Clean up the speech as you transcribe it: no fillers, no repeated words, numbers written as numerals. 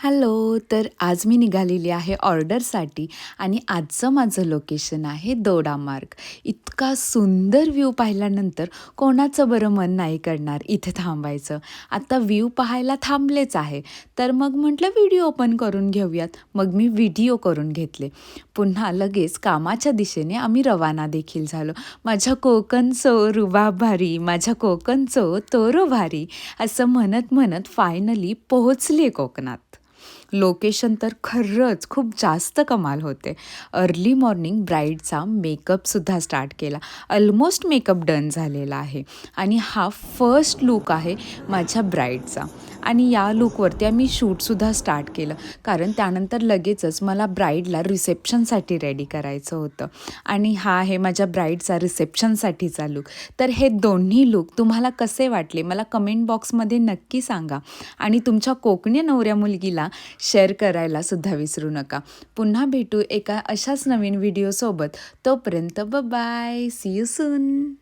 Hello. तर आज मी निघालेली आहे ऑर्डरसाठी आणि आजचं माझं लोकेशन आहे दोडामार्ग. इतका सुंदर व्ह्यू पाहिल्यानंतर कोणाचं बरं मन नाही करणार इथे थांबायचं. आता व्ह्यू पाहायला थांबलेच आहे, तर मग म्हटलं व्हिडिओ पण करून घेऊयात. मग मी व्हिडिओ करून घेतले. पुन्हा लगेच कामाच्या दिशेने आम्ही रवाना देखील झालो. माझ्या कोकणचो रुबाब भारी, माझ्या कोकणचो तोरो भारी असं म्हणत म्हणत फायनली पोहोचले कोकणात. लोकेशन तर खरंच खूप जास्त कमाल होते. अर्ली मॉर्निंग ब्राईडचा मेकअपसुद्धा स्टार्ट केला. ऑलमोस्ट मेकअप डन झालेला आहे आणि हा फर्स्ट लूक आहे माझ्या ब्राईडचा आणि या लूकवरती आम्ही शूटसुद्धा स्टार्ट केलं. कारण त्यानंतर लगेचच मला ब्राईडला रिसेप्शनसाठी रेडी करायचं होतं आणि हा आहे माझ्या ब्राईडचा रिसेप्शनसाठीचा लूक. तर हे दोन्ही लूक तुम्हाला कसे वाटले मला कमेंट बॉक्समध्ये नक्की सांगा आणि तुमच्या कोकणी नवऱ्या मुलगीला शेअर करायला सुद्धा विसरू नका. पुन्हा भेटू एका अशाच नवीन व्हिडिओसोबत. तोपर्यंत बाय, सी यू सून.